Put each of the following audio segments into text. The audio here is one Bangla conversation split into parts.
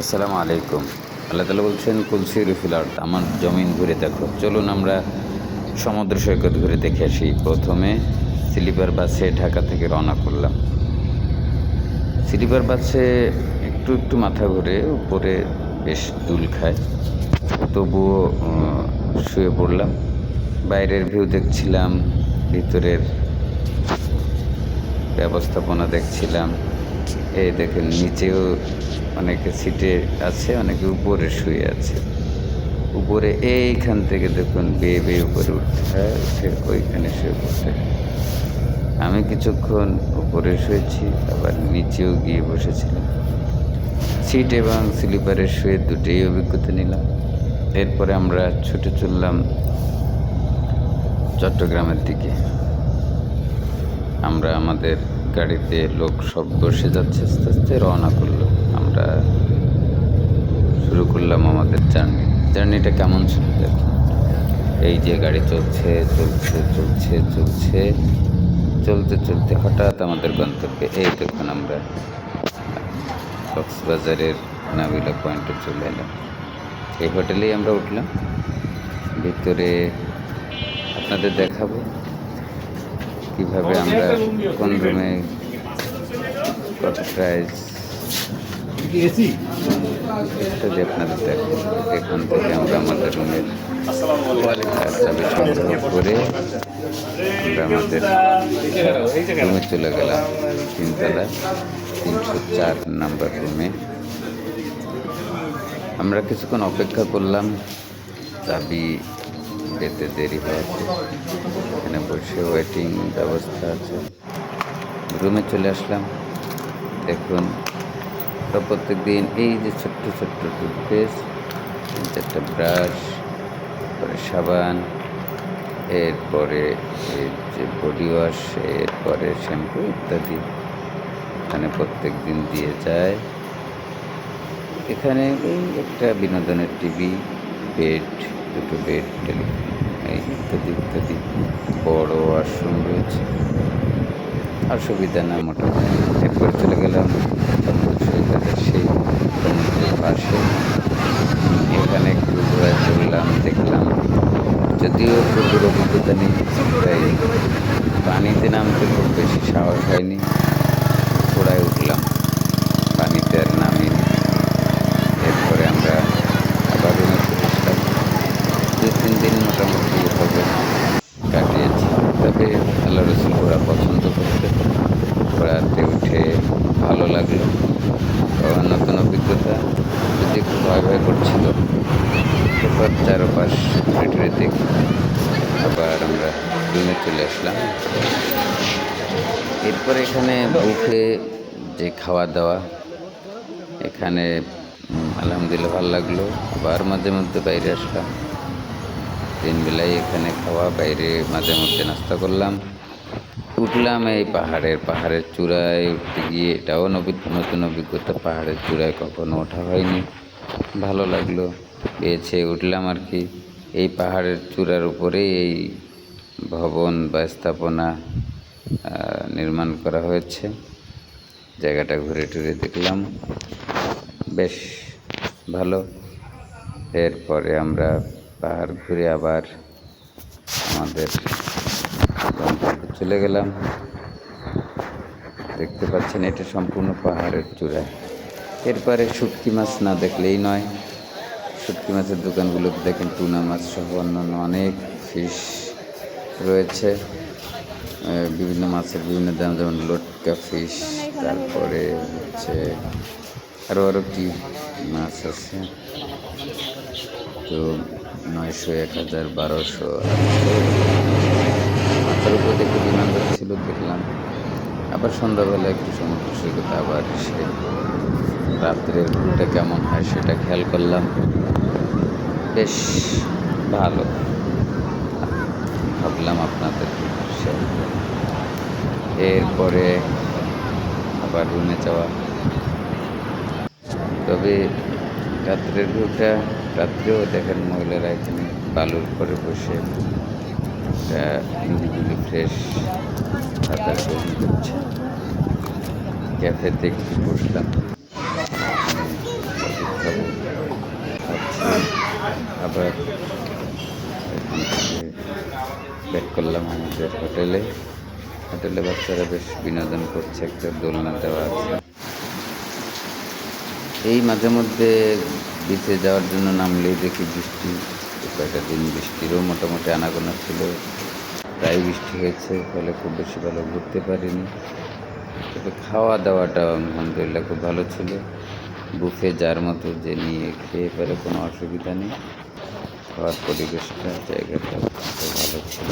আসসালামু আলাইকুম। আল্লাহ তাআলা বলছেন কুল সিরু ফিল আরদ, আমার জমিন ঘুরে দেখো। চলুন আমরা সমুদ্র সৈকত ঘুরে দেখে আসি। প্রথমে স্লিপার বাসে ঢাকা থেকে রওনা করলাম। স্লিপার বাসে একটু একটু মাথা ঘুরে, উপরে বেশ দুল খায়, তবুও শুয়ে পড়লাম। বাইরের ভিউ দেখছিলাম, ভিতরের ব্যবস্থাপনা দেখছিলাম। এই দেখেন নিচেও অনেকে সিটে আছে, অনেকে উপরে শুয়ে আছে। উপরে এইখান থেকে দেখুন বেয়ে বেয়ে উপরে উঠতে হয়, উঠে ওইখানে শুয়ে পড়তে হয়। আমি কিছুক্ষণ উপরে শুয়েছি, আবার নিচেও গিয়ে বসেছিলাম। সিট এবং স্লিপারে শুয়ে দুটোই অভিজ্ঞতা নিলাম। এরপরে আমরা ছুটে চললাম চট্টগ্রামের দিকে। আমরা আমাদের গাড়িতে লোক সব বসে যাচ্ছে, আস্তে আস্তে রওনা করলো। আমরা শুরু করলাম আমাদের জার্নিটা কেমন ছিল দেখুন। এই যে গাড়ি চলছে চলছে চলছে চলছে, চলতে চলতে হঠাৎ আমাদের গন্তব্যে, এই দেখুন আমরা কক্সবাজারের নাবিলা পয়েন্টে চলে এলাম। এই হোটেলেই আমরা উঠলাম। ভিতরে আপনাদের দেখাবো কীভাবে আমরা কোন রুমে, কত প্রাইস ইত্যাদি আপনাদের দেখো। এখান থেকে আমরা আমাদের রুমের চাবি সংগ্রহ করে আমরা আমাদের রুমে চলে গেলাম। তিনতলা 304 নাম্বার রুমে আমরা কিছুক্ষণ অপেক্ষা করলাম। চাবি পেতে দেরি হয়েছে, এখানে বসে ওয়েটিং ব্যবস্থা আছে। রুমে চলে আসলাম। দেখুন প্রত্যেক দিন এই যে ছোট্ট ছোট্ট টুথপেস্ট, একটা ব্রাশ, তারপরে সাবান, এরপরে এই যে বডি ওয়াশ, এরপরে শ্যাম্পু ইত্যাদি এখানে প্রত্যেক দিন দিয়ে যায়। এখানে এই একটা বিনোদনের টিভি, বেড, দুটো বেড, টেলিফোন, এই ইত্যাদি ইত্যাদি। বড় ওয়াশরুম রয়েছে, অসুবিধা না মোটামুটি। এরপর চলে গেলাম সমুদ্র সৈকতের সেই সমুদ্রের পাশে। এখানে একটু ঘোরা চললাম, দেখলাম। যদিও পূর্বের অভিজ্ঞতা নেই, তাই পানিতে নামতে খুব বেশি সাহস হয়নি। ঘোড়ায় উঠলাম, পানিতে আর নামিনি। এরপরে আমরা আবার রুমে ফিরে আসলাম। 2-3 দিন মোটামুটি এভাবে কাটিয়েছি। তবে আল্লাহ রসুল ঘোড়া পছন্দ করতে, ঘোড়াতে উঠে ভালো লাগলো। নতুন অভিজ্ঞতা, যদি একটু ভয় ভয় করছিল। এরপর চারপাশ ঘুরে দেখি আবার আমরা রুমে চলে আসলাম। এরপর এখানে বুফে যে খাওয়া দাওয়া, এখানে আলহামদুলিল্লাহ ভালো লাগলো। আবার মাঝে মধ্যে বাইরে আসলাম। 3 বেলায় এখানে খাওয়া, বাইরে মাঝে মধ্যে নাস্তা করলাম। উঠলাম এই পাহাড়ের চূড়ায়। উঠতে গিয়ে এটাও নতুন অভিজ্ঞতা, পাহাড়ের চূড়ায় কখনো ওঠা হয়নি, ভালো লাগলো, পেয়েছে উঠলাম আর কি। এই পাহাড়ের চূড়ার উপরে এই ভবন বা স্থাপনা নির্মাণ করা হয়েছে। জায়গাটা ঘুরে টুরে দেখলাম, বেশ ভালো। এরপরে আমরা পাহাড় ঘুরে আবার আমাদের গন্তব্যে চলে গেলাম। দেখতে পাচ্ছেন এটা সম্পূর্ণ পাহাড়ের চূড়ায়। এরপরে শুটকি মাছ না দেখলেই নয়। শুটকি মাছের দোকানগুলোতে দেখেন টুনা মাছ সহ অন্যান্য অনেক ফিশ রয়েছে। বিভিন্ন মাছের বিভিন্ন দাম, যেমন লটকা ফিশ, তারপরে হচ্ছে আরও কি মাছ আছে। তো 900, 1000, 1200 মাথার উপর দেখে বিমান ছিল, দেখলাম। আবার সন্ধ্যাবেলা একটু সমুদ্র সৈকতে আবার এসে রাত্রের ভিউটা কেমন হয় সেটা খেয়াল করলাম, বেশ ভালো। ভাবলাম আপনাদের শেয়ার করব। এরপরে আবার রুমে যাওয়া। তবে রাত্রের ভিউটা, রাত্রেও দেখেন মহিলারা এখানে বালুর পরে বসে নিরিবিলি ফ্রেশ বাতাস গ্রহণ করছে। ক্যাফেতে একটু বসলাম, পর এখান থেকে ব্যাক করলাম আমাদের হোটেলে বাচ্চারা বেশ বিনোদন করছে, একটা দোলনা দেওয়া আছে। এই মাঝে মধ্যে বিচে যাওয়ার জন্য নামলেই দেখি বৃষ্টি, কয়েকটা দিন বৃষ্টিরও মোটামুটি আনাগোনা ছিল, প্রায় বৃষ্টি হয়েছে, ফলে খুব বেশি ভালো ঘুরতে পারিনি। তবে খাওয়া দাওয়াটা আলহামদুলিল্লাহ খুব ভালো ছিল, বুফে যার মতো যে নিয়ে খেয়ে পরে কোনো অসুবিধা নেই। খাওয়ার পরিবেশটা জায়গাটা খুব ভালো ছিল,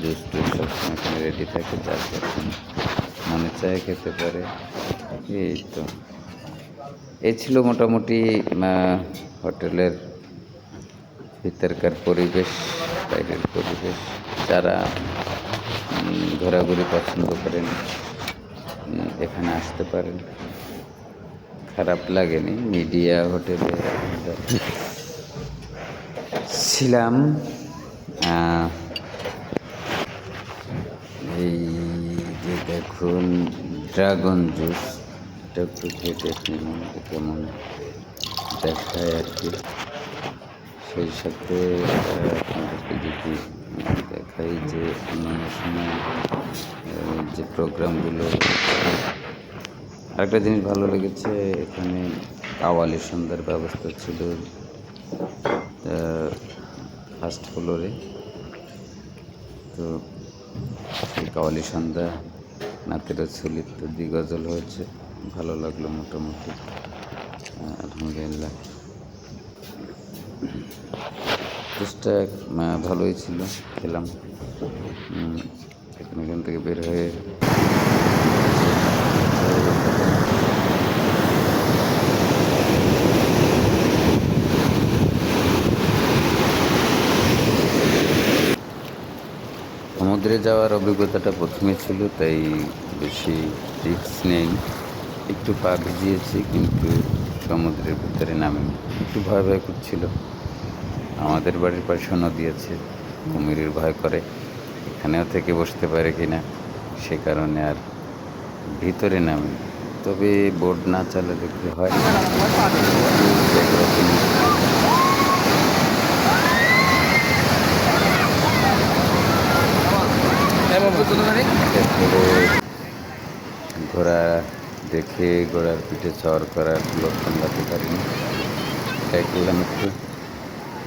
জুস টুস সবসময় এখানে রেডি থাকে, যার যখন মনে চায় খেতে পারে। এই তো এই ছিল মোটামুটি হোটেলের ভিতরকার পরিবেশ, বাইরের পরিবেশ। যারা ঘোরাঘুরি পছন্দ করেন এখানে আসতে পারেন, খারাপ লাগেনি। মিডিয়া হোটেলে ছিলাম। এই যে দেখুন ড্রাগন জুস, এটা একটু খেয়ে দেখুন কেমন দেখায় আর কি। সেই সাথে আপনাদেরকে যদি দেখাই যে অন্যান্য সময় যে প্রোগ্রামগুলো, আরেকটা জিনিস ভালো লেগেছে, এখানে কাওয়ালি সন্ধ্যার ব্যবস্থা ছিল ফার্স্ট ফ্লোরে। তো সেই কাওয়ালি সন্ধ্যা, নাতের রসুল ইত্যাদি গজল হয়েছে, ভালো লাগলো মোটামুটি, আলহামদুলিল্লাহ। চেষ্টা ভালোই ছিল, খেলাম। এখান থেকে বের হয়ে সমুদ্রে যাওয়ার অভিজ্ঞতাটা প্রথমে ছিল, তাই বেশি রিস্ক নেই। একটু পা ভিজিয়েছি, কিন্তু সমুদ্রের ভিতরে নামিনি, একটু ভয় ভয় করছিল। আমাদের বাড়ির পাশে নদী আছে, কুমিরের ভয় করে, এখানেও থেকে বসতে পারে কিনা, সে কারণে আর ভিতরে নামিনি। তবে বোট না চালালে কি হয়, ঘোড়া দেখে ঘোড়ার পিঠে চড় করার লোক সামলাতে পারিনি, এটাই করলাম। একটু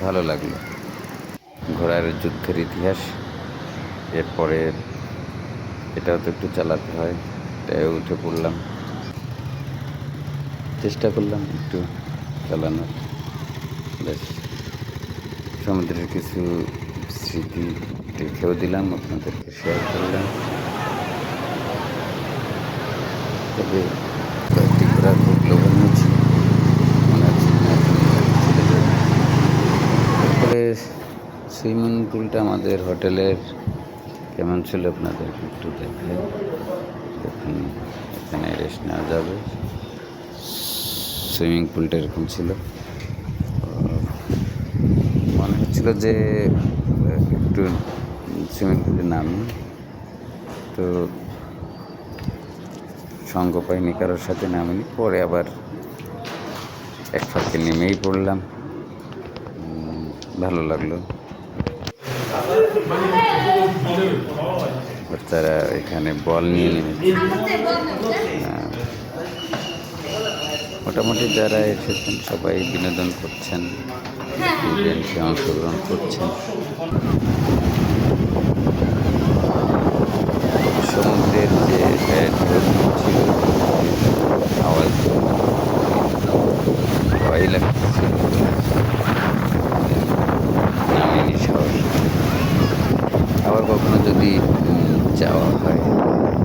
ভালো লাগলো, ঘোড়ার যুদ্ধের ইতিহাস। এরপরে এটাও তো একটু চালাতে হয়, এটাই উঠে পড়লাম, চেষ্টা করলাম একটু চালানোর। বেশ সমুদ্রের কিছু স্মৃতি রেখেও দিলাম, আপনাদেরকে শেয়ার করলাম। তবে কয়েকটি ঘোরা খুব লোভনীয় ছিল, মনে হচ্ছে তারপরে সুইমিং পুলটা আমাদের হোটেলের কেমন ছিল আপনাদেরকে একটু দেখাই। দেখুন এখানে রেস্ট নেওয়া যাবে, সুইমিং পুলটা এরকম ছিল। মনে হচ্ছিল যে একটু সুইমিং পুলে নামি, তো সঙ্গ পাইনি, কারোর সাথে নামিনি। পরে আবার এক ফাঁকে নেমেই পড়লাম, ভালো লাগলো। বাচ্চারা এখানে বল নিয়ে নেমেছে। মোটামুটি যারা এসেছেন সবাই বিনোদন করছেন, ইভেন্টে অংশগ্রহণ করছেন। সমুদ্রের যে ছিল আওয়াজ ভয় লাগতেছিল, নামিনি সাহস। আবার কখনো যদি যাওয়া হয়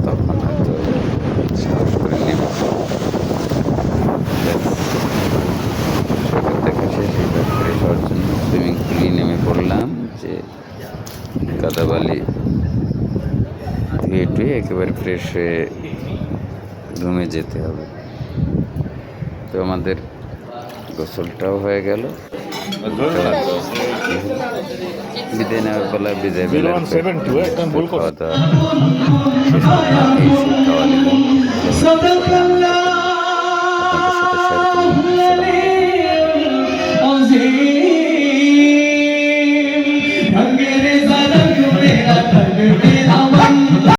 তখন হয়তো সাহস করে নেবে। সৈকত দেখা শেষ, এবার ফ্রেশ হওয়ার জন্য সুইমিং পুলে নেমে পড়লাম, যে কাদাবালি ধুয়ে টুয়ে একেবারে ফ্রেশ হয়ে রুমে যেতে হবে। তো আমাদের গোসলটাও হয়ে গেল, বিদায় নেওয়ার বেলা বিদায় বেলা খাওয়া দাওয়া শেষ করলাম। এই খাওয়া নিলাম।